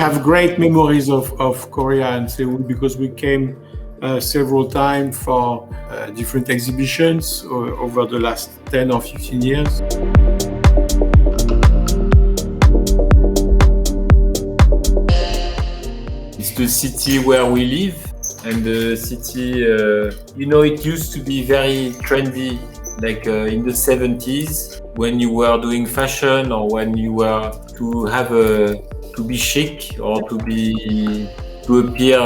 have great memories of Korea and Seoul because we came several times for different exhibitions over the last 10 or 15 years. It's the city where we live, and the city, it used to be very trendy, like in the 70s, when you were doing fashion or when you were to be chic or to appear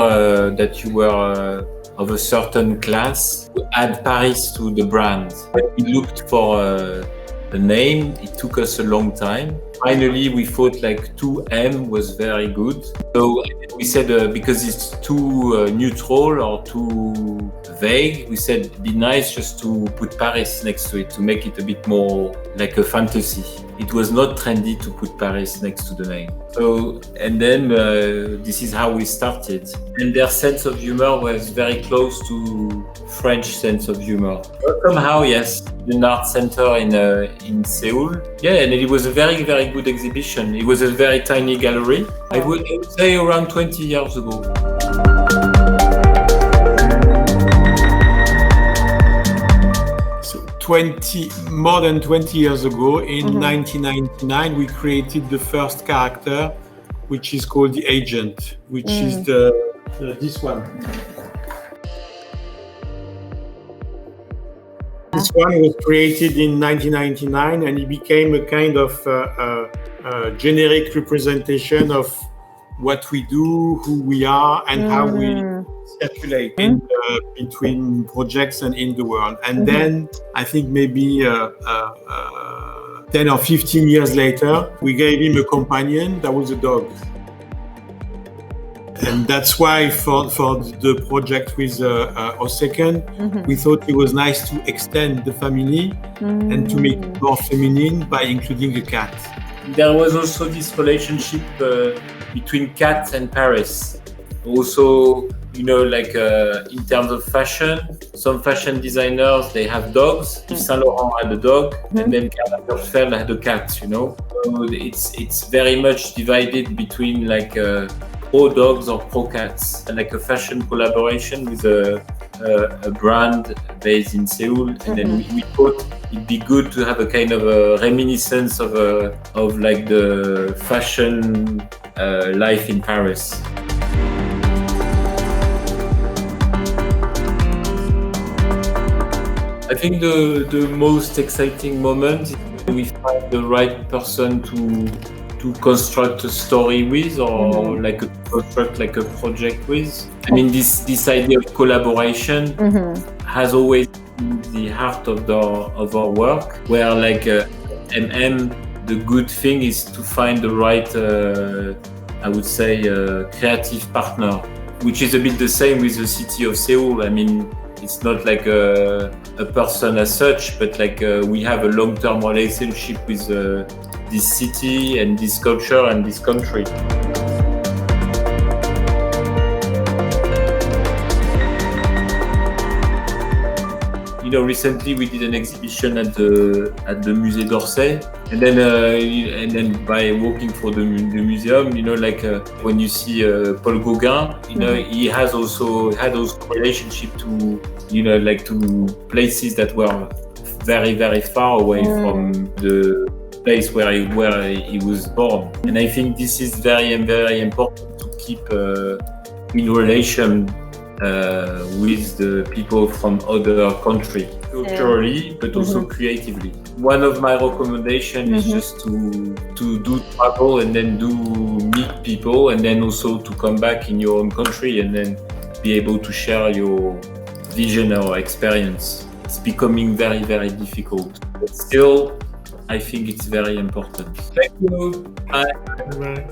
that you were of a certain class. We add Paris to the brand. When we looked for a name, it took us a long time. Finally, we thought like 2M was very good. So we said because it's too neutral or too vague, we said it'd be nice just to put Paris next to it to make it a bit more like a fantasy. It was not trendy to put Paris next to the name. So, and then this is how we started. And their sense of humor was very close to French sense of humor. Somehow, yes, an art center in Seoul. Yeah, and it was a very, very good exhibition. It was a very tiny gallery. I would say around 20 years ago. More than 20 years ago, in 1999, we created the first character, which is called the Agent, which is this one. This one was created in 1999, and it became a kind of generic representation of what we do, who we are, and how we circulate between projects and in the world. And then I think maybe 10 or 15 years later, we gave him a companion that was a dog. And that's why for the project with Oseken, we thought it was nice to extend the family and to make it more feminine by including a cat. There was also this relationship between cat and Paris. Also, in terms of fashion, some fashion designers, they have dogs. Saint Laurent had a dog, and then Karl Lagerfeld had a cat, So it's very much divided between pro dogs or pro cats, and like a fashion collaboration with a brand based in Seoul. And then we thought it'd be good to have a kind of a reminiscence of the fashion life in Paris. I think the most exciting moment is when we find the right person to construct a story with, or construct a project with. I mean, this idea of collaboration has always been the heart of our work, where the good thing is to find the right, I would say, creative partner, which is a bit the same with the city of Seoul. I mean, it's not like a person as such, but we have a long-term relationship with this city and this culture and this country. Recently we did an exhibition at the Musée d'Orsay, and then by working for the museum, when you see Paul Gauguin, he had also relationship to to places that were very, very far away from the place where he was born. And I think this is very, very important to keep in relation with the people from other countries, culturally, but also creatively. One of my recommendations is just to do travel and then meet people, and then also to come back in your own country and then be able to share your vision or experience. It's becoming very, very difficult, but still, I think it's very important. Thank you. Bye. Bye.